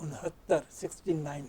69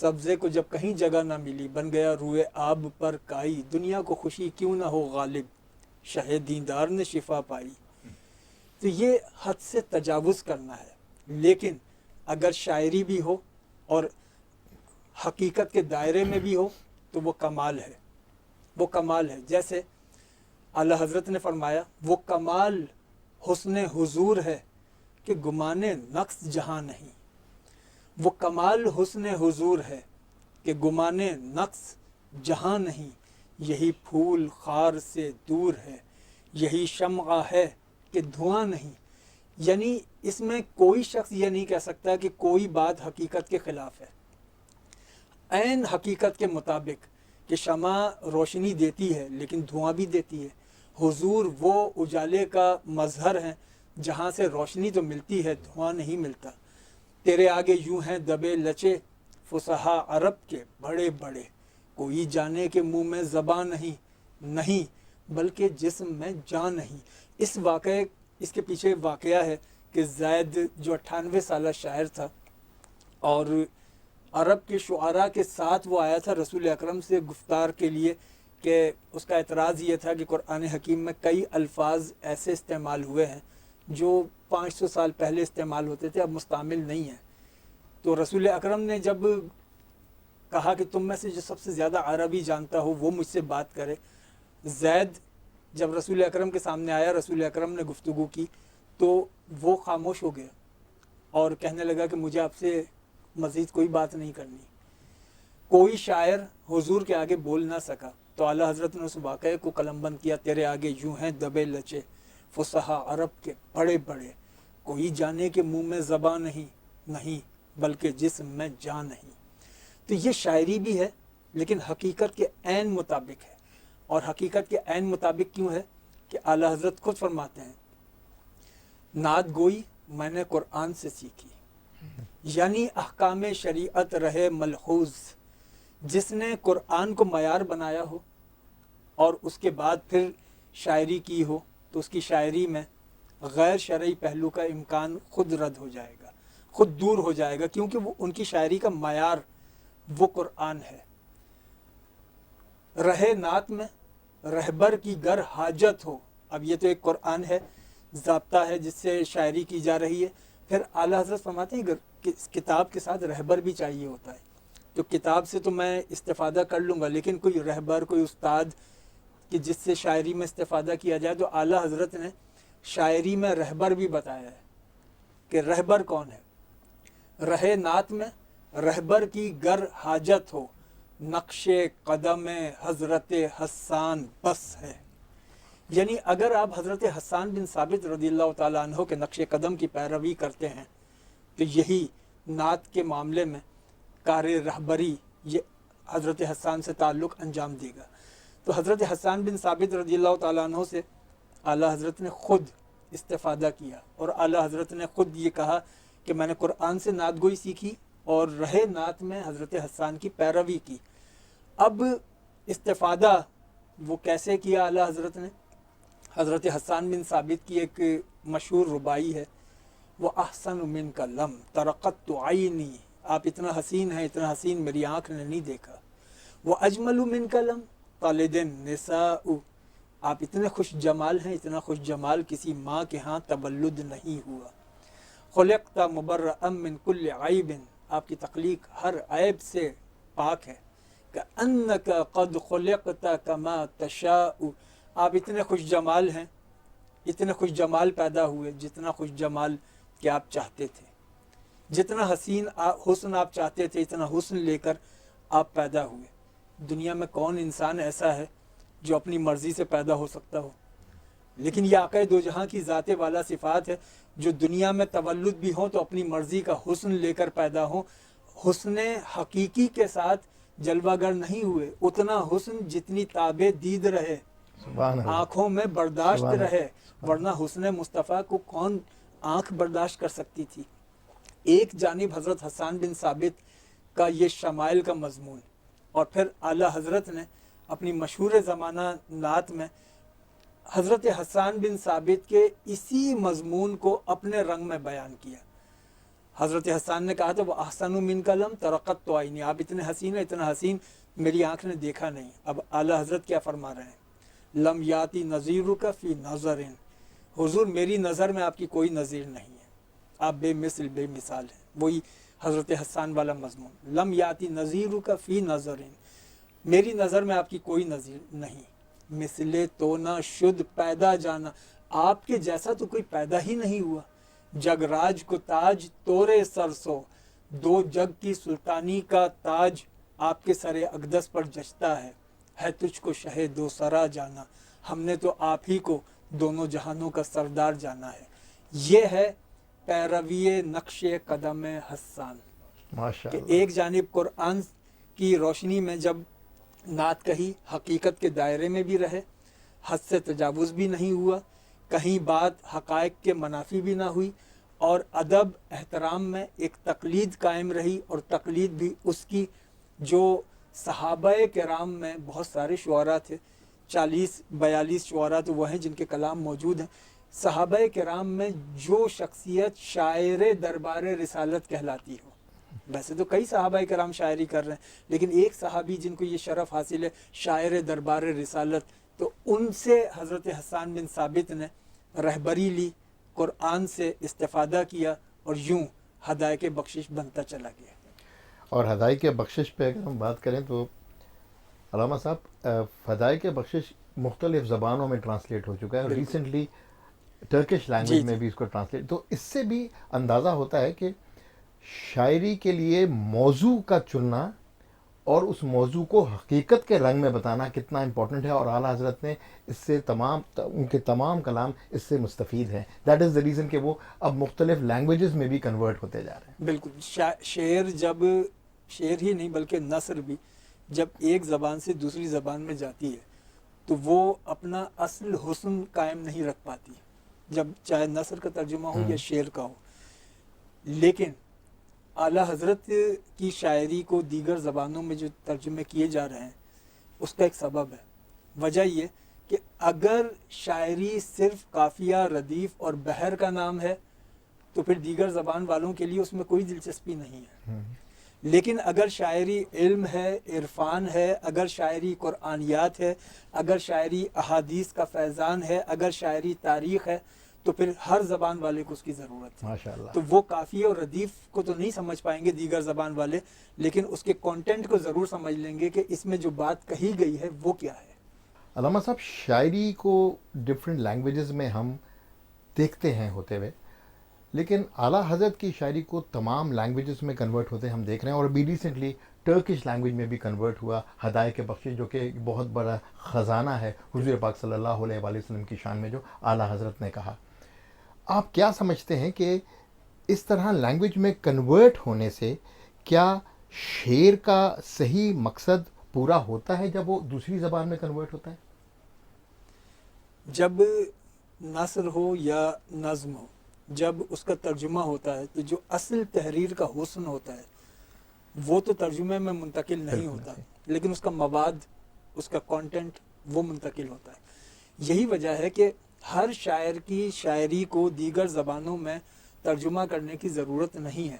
سبزے کو جب کہیں جگہ نہ ملی، بن گیا روئے آب پر کائی، دنیا کو خوشی کیوں نہ ہو غالب، شہ دیندار نے شفا پائی۔ تو یہ حد سے تجاوز کرنا ہے، لیکن اگر شاعری بھی ہو اور حقیقت کے دائرے میں بھی ہو تو وہ کمال ہے، وہ کمال ہے۔ جیسے اعلیٰ حضرت نے فرمایا، وہ کمال حسن حضور ہے کہ گمان نقص جہاں نہیں، وہ کمال حسن حضور ہے کہ گمان نقص جہاں نہیں، یہی پھول خار سے دور ہے، یہی شمع ہے کہ دھواں نہیں۔ یعنی اس میں کوئی شخص یہ نہیں کہہ سکتا کہ کوئی بات حقیقت کے خلاف ہے، عین حقیقت کے مطابق کہ شمع روشنی دیتی ہے لیکن دھواں بھی دیتی ہے۔ حضور وہ اجالے کا مظہر ہیں جہاں سے روشنی تو ملتی ہے، دھواں نہیں ملتا۔ تیرے آگے یوں ہیں دبے لچے فصحا عرب کے بڑے بڑے، کوئی جانے کے منہ میں زبان نہیں، نہیں بلکہ جسم میں جان نہیں۔ اس کے پیچھے واقعہ ہے کہ زید جو 98 سالہ شاعر تھا اور عرب کے شعراء کے ساتھ وہ آیا تھا رسول اکرم سے گفتار کے لیے، کہ اس کا اعتراض یہ تھا کہ قرآن حکیم میں کئی الفاظ ایسے استعمال ہوئے ہیں جو 500 سال پہلے استعمال ہوتے تھے، اب مستعمل نہیں ہیں۔ تو رسول اکرم نے جب کہا کہ تم میں سے جو سب سے زیادہ عربی جانتا ہو وہ مجھ سے بات کرے، زید جب رسول اکرم کے سامنے آیا، رسول اکرم نے گفتگو کی تو وہ خاموش ہو گیا اور کہنے لگا کہ مجھے آپ سے مزید کوئی بات نہیں کرنی۔ کوئی شاعر حضور کے آگے بول نہ سکا تو اعلیٰ حضرت نے اس واقعے کو قلم بند کیا، تیرے آگے یوں ہیں دبے لچے فصحا عرب کے بڑے بڑے، کوئی جانے کے منہ میں زبان نہیں، نہیں بلکہ جسم میں جان نہیں۔ تو یہ شاعری بھی ہے لیکن حقیقت کے عین مطابق ہے، اور حقیقت کے عین مطابق کیوں ہے کہ اعلیٰ حضرت خود فرماتے ہیں، نعت گوئی میں نے قرآن سے سیکھی، یعنی احکام شریعت رہے ملحوظ۔ جس نے قرآن کو معیار بنایا ہو اور اس کے بعد پھر شاعری کی ہو تو اس کی شاعری میں غیر شرعی پہلو کا امکان خود رد ہو جائے گا، خود دور ہو جائے گا، کیونکہ وہ ان کی شاعری کا معیار وہ قرآن ہے۔ رہے نعت میں رہبر کی گر حاجت ہو، اب یہ تو ایک قرآن ہے، ضابطہ ہے جس سے شاعری کی جا رہی ہے۔ پھر اعلیٰ حضرت فرماتے ہیں کہ اس کتاب کے ساتھ رہبر بھی چاہیے ہوتا ہے، تو کتاب سے تو میں استفادہ کر لوں گا لیکن کوئی رہبر، کوئی استاد کہ جس سے شاعری میں استفادہ کیا جائے، تو اعلیٰ حضرت نے شاعری میں رہبر بھی بتایا ہے کہ رہبر کون ہے۔ رہے نعت میں رہبر کی گر حاجت ہو، نقش قدم حضرت حسان بس ہے۔ یعنی اگر آپ حضرت حسان بن ثابت رضی اللہ تعالیٰ عنہ کے نقش قدم کی پیروی کرتے ہیں تو یہی نعت کے معاملے میں کار رہبری یہ حضرت حسان سے تعلق انجام دے گا۔ تو حضرت حسان بن ثابت رضی اللہ تعالیٰ عنہ سے اعلیٰ حضرت نے خود استفادہ کیا، اور اعلیٰ حضرت نے خود یہ کہا کہ میں نے قرآن سے نعت گوئی سیکھی اور رہے نعت میں حضرت حسان کی پیروی کی۔ اب استفادہ وہ کیسے کیا اعلیٰ حضرت نے؟ حضرت حسان بن ثابت کی ایک مشہور ربائی ہے، وہ احسن من کا لم ترقت عینی، آپ اتنا حسین ہیں، اتنا حسین میری آنکھ نے نہیں دیکھا۔ وہ اجمل من کا لم طالد نساء، آپ اتنے خوش جمال ہیں، اتنا خوش جمال کسی ماں کے ہاں تولد نہیں ہوا۔ خلقت مبرأ من کل عیب، آپ کی تخلیق ہر عیب سے پاک ہے۔ کأنک قد خلقت کما تشاء، آپ اتنے خوش جمال ہیں، اتنے خوش جمال پیدا ہوئے جتنا خوش جمال کہ آپ چاہتے تھے، جتنا حسن آپ چاہتے تھے اتنا حسن لے کر آپ پیدا ہوئے۔ دنیا میں کون انسان ایسا ہے جو اپنی مرضی سے پیدا ہو سکتا ہو؟ لیکن یہ آقا دو جہاں کی ذات والا صفات ہے، جو دنیا میں تولد بھی ہوں تو اپنی مرضی کا حسن لے کر پیدا ہوں، حسن حقیقی کے ساتھ جلوہ گر نہیں ہوئے، اتنا حسن جتنی تاب دید رہے، آنکھوں میں برداشت رہے، ورنہ حسن مصطفیٰ کو کون آنکھ برداشت کر سکتی تھی۔ ایک جانب حضرت حسان بن ثابت کا یہ شمائل کا مضمون، اور پھر اعلیٰ حضرت نے اپنی مشہور زمانہ نعت میں حضرت حسان بن ثابت کے اسی مضمون کو اپنے رنگ میں بیان کیا۔ حضرت حسان نے کہا تھا وہ احسن من کلم ترقت تو آئی نہیں، آپ اتنے حسین ہیں، اتنا حسین میری آنکھ نے دیکھا نہیں۔ اب اعلیٰ حضرت کیا فرما رہے ہیں، لم یاتی نظیرک فی نظر، حضور میری نظر میں آپ کی کوئی نظیر نہیں ہے، آپ بے مثل بے مثال ہیں۔ وہی حضرت حسان والا مضمون، لم یاتی نظیرک فی نظر، میری نظر میں آپ کی کوئی نظیر نہیں، مثل تو نہ شد پیدا جانا، آپ کے جیسا تو کوئی پیدا ہی نہیں ہوا، جگ راج کو تاج تورے سرسو، دو جگ کی سلطانی کا تاج آپ کے سر اقدس پر جچتا ہے تجھ کو شہ دو سرا جانا، ہم نے تو آپ ہی کو دونوں جہانوں کا سردار جانا ہے۔ یہ ہے پیروی نقش قدم حسان، ماشاء کہ اللہ۔ ایک جانب قرآن کی روشنی میں جب نعت کہی، حقیقت کے دائرے میں بھی رہے، حد سے تجاوز بھی نہیں ہوا، کہیں بات حقائق کے منافی بھی نہ ہوئی، اور ادب احترام میں ایک تقلید قائم رہی، اور تقلید بھی اس کی جو صحابہ کرام میں بہت سارے شعراء تھے، 40-42 شعراء تو وہ ہیں جن کے کلام موجود ہیں، صحابہ کرام میں جو شخصیت شاعر دربار رسالت کہلاتی ہو، ویسے تو کئی صحابہ کرام شاعری کر رہے ہیں، لیکن ایک صحابی جن کو یہ شرف حاصل ہے شاعر دربار رسالت، تو ان سے حضرت حسان بن ثابت نے رہبری لی، قرآن سے استفادہ کیا، اور یوں ہدایت بخشش بنتا چلا گیا۔ اور ہدایت کے بخشش پہ اگر ہم بات کریں تو علامہ صاحب، ہدایت کے بخشش مختلف زبانوں میں ٹرانسلیٹ ہو چکا ہے، اور بالکل۔ ریسنٹلی ٹرکش لینگویج جی میں جی بھی اس کو ٹرانسلیٹ، تو اس سے بھی اندازہ ہوتا ہے کہ شاعری کے لیے موضوع کا چننا اور اس موضوع کو حقیقت کے رنگ میں بتانا کتنا امپورٹنٹ ہے، اور اعلیٰ حضرت نے اس سے ان کے تمام کلام اس سے مستفید ہیں۔ دیٹ از دا ریزن کہ وہ اب مختلف لینگویجز میں بھی کنورٹ ہوتے جا رہے ہیں۔ بالکل، شعر جب، شعر ہی نہیں بلکہ نثر بھی جب ایک زبان سے دوسری زبان میں جاتی ہے تو وہ اپنا اصل حسن قائم نہیں رکھ پاتی، جب چاہے نثر کا ترجمہ ہو یا شعر کا ہو۔ لیکن اعلیٰ حضرت کی شاعری کو دیگر زبانوں میں جو ترجمے کیے جا رہے ہیں اس کا ایک سبب ہے، وجہ یہ کہ اگر شاعری صرف قافیہ، ردیف اور بحر کا نام ہے تو پھر دیگر زبان والوں کے لیے اس میں کوئی دلچسپی نہیں ہے، لیکن اگر شاعری علم ہے، عرفان ہے، اگر شاعری قرآنیات ہے، اگر شاعری احادیث کا فیضان ہے، اگر شاعری تاریخ ہے، تو پھر ہر زبان والے کو اس کی ضرورت ہے۔ ماشاء اللہ۔ تو وہ قافیہ اور ردیف کو تو نہیں سمجھ پائیں گے دیگر زبان والے، لیکن اس کے کانٹینٹ کو ضرور سمجھ لیں گے کہ اس میں جو بات کہی گئی ہے وہ کیا ہے۔ علامہ صاحب، شاعری کو ڈفرینٹ لینگویجز میں ہم دیکھتے ہیں ہوتے ہوئے، لیکن اعلیٰ حضرت کی شاعری کو تمام لینگویجز میں کنورٹ ہوتے ہم دیکھ رہے ہیں، اور ابھی ریسنٹلی ٹرکش لینگویج میں بھی کنورٹ ہوا ہدایت کے بخشش، جو کہ ایک بہت بڑا خزانہ ہے حضور پاک صلی اللہ علیہ وآلہ وسلم کی شان میں جو اعلیٰ حضرت نے کہا۔ آپ کیا سمجھتے ہیں کہ اس طرح لینگویج میں کنورٹ ہونے سے کیا شعر کا صحیح مقصد پورا ہوتا ہے جب وہ دوسری زبان میں کنورٹ ہوتا ہے؟ جب نثر ہو یا نظم ہو، جب اس کا ترجمہ ہوتا ہے تو جو اصل تحریر کا حسن ہوتا ہے وہ تو ترجمے میں منتقل نہیں ہوتا، لیکن اس کا مواد، اس کا کانٹینٹ وہ منتقل ہوتا ہے۔ یہی وجہ ہے کہ ہر شاعر کی شاعری کو دیگر زبانوں میں ترجمہ کرنے کی ضرورت نہیں ہے۔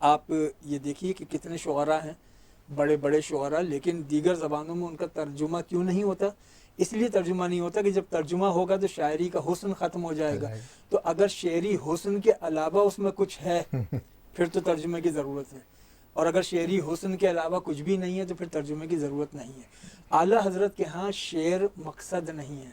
آپ یہ دیکھیے کہ کتنے شعراء ہیں، بڑے بڑے شعراء، لیکن دیگر زبانوں میں ان کا ترجمہ کیوں نہیں ہوتا؟ اس لیے ترجمہ نہیں ہوتا کہ جب ترجمہ ہوگا تو شاعری کا حسن ختم ہو جائے گا، تو اگر شعری حسن کے علاوہ اس میں کچھ ہے پھر تو ترجمے کی ضرورت ہے، اور اگر شعری حسن کے علاوہ کچھ بھی نہیں ہے تو پھر ترجمے کی ضرورت نہیں ہے۔ اعلیٰ حضرت کے ہاں شعر مقصد نہیں ہے،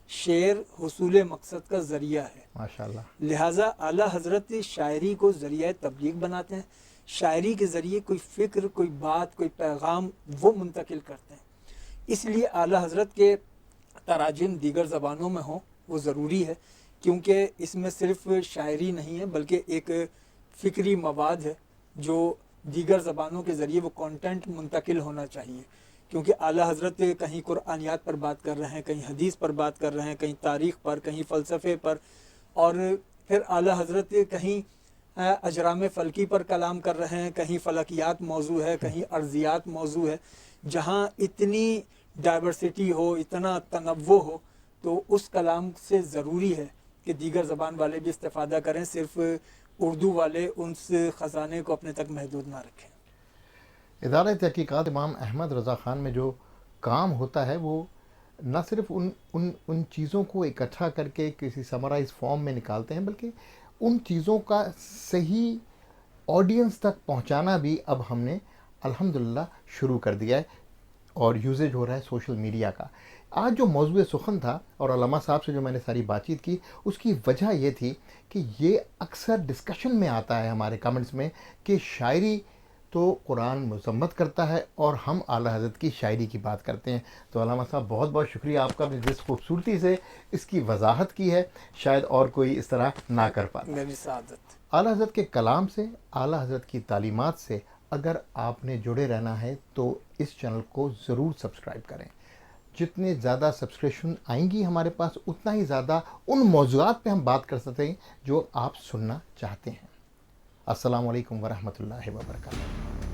شعر حصول مقصد کا ذریعہ ہے، ماشاءاللہ۔ لہٰذا اعلیٰ حضرت شاعری کو ذریعہ تبلیغ بناتے ہیں، شاعری کے ذریعے کوئی فکر، کوئی بات، کوئی پیغام وہ منتقل کرتے ہیں۔ اس لیے اعلیٰ حضرت کے تراجم دیگر زبانوں میں ہوں وہ ضروری ہے، کیونکہ اس میں صرف شاعری نہیں ہے بلکہ ایک فکری مواد ہے جو دیگر زبانوں کے ذریعے وہ کانٹینٹ منتقل ہونا چاہیے، کیونکہ اعلیٰ حضرت کہیں قرآنیات پر بات کر رہے ہیں، کہیں حدیث پر بات کر رہے ہیں، کہیں تاریخ پر، کہیں فلسفے پر، اور پھر اعلیٰ حضرت کہیں اجرام فلکی پر کلام کر رہے ہیں، کہیں فلکیات موضوع ہے، کہیں ارضیات موضوع ہے۔ جہاں اتنی ڈائیورسٹی ہو، اتنا تنوع ہو، تو اس کلام سے ضروری ہے کہ دیگر زبان والے بھی استفادہ کریں، صرف اردو والے اس خزانے کو اپنے تک محدود نہ رکھیں. ادارہ تحقیقات امام احمد رضا خان میں جو کام ہوتا ہے وہ نہ صرف ان چیزوں کو اکٹھا کر کے کسی سمرائز فارم میں نکالتے ہیں، بلکہ ان چیزوں کا صحیح آڈینس تک پہنچانا بھی اب ہم نے الحمدللہ شروع کر دیا ہے، اور یوزیج ہو رہا ہے سوشل میڈیا کا. آج جو موضوع سخن تھا اور علامہ صاحب سے جو میں نے ساری بات چیت کی، اس کی وجہ یہ تھی کہ یہ اکثر ڈسکشن میں آتا ہے ہمارے کمنٹس میں کہ شاعری تو قرآن مذمت کرتا ہے اور ہم اعلیٰ حضرت کی شاعری کی بات کرتے ہیں. تو علامہ صاحب بہت بہت شکریہ آپ کا، نے جس خوبصورتی سے اس کی وضاحت کی ہے شاید اور کوئی اس طرح نہ کر پاتا. میری سعادت. اعلیٰ حضرت کے کلام سے، اعلیٰ حضرت کی تعلیمات سے اگر آپ نے جڑے رہنا ہے تو اس چینل کو ضرور سبسکرائب کریں. جتنے زیادہ سبسکرپشن آئیں گی ہمارے پاس، اتنا ہی زیادہ ان موضوعات پہ ہم بات کر سکتے ہیں جو آپ سننا چاہتے ہیں. السلام علیکم ورحمۃ اللہ وبرکاتہ.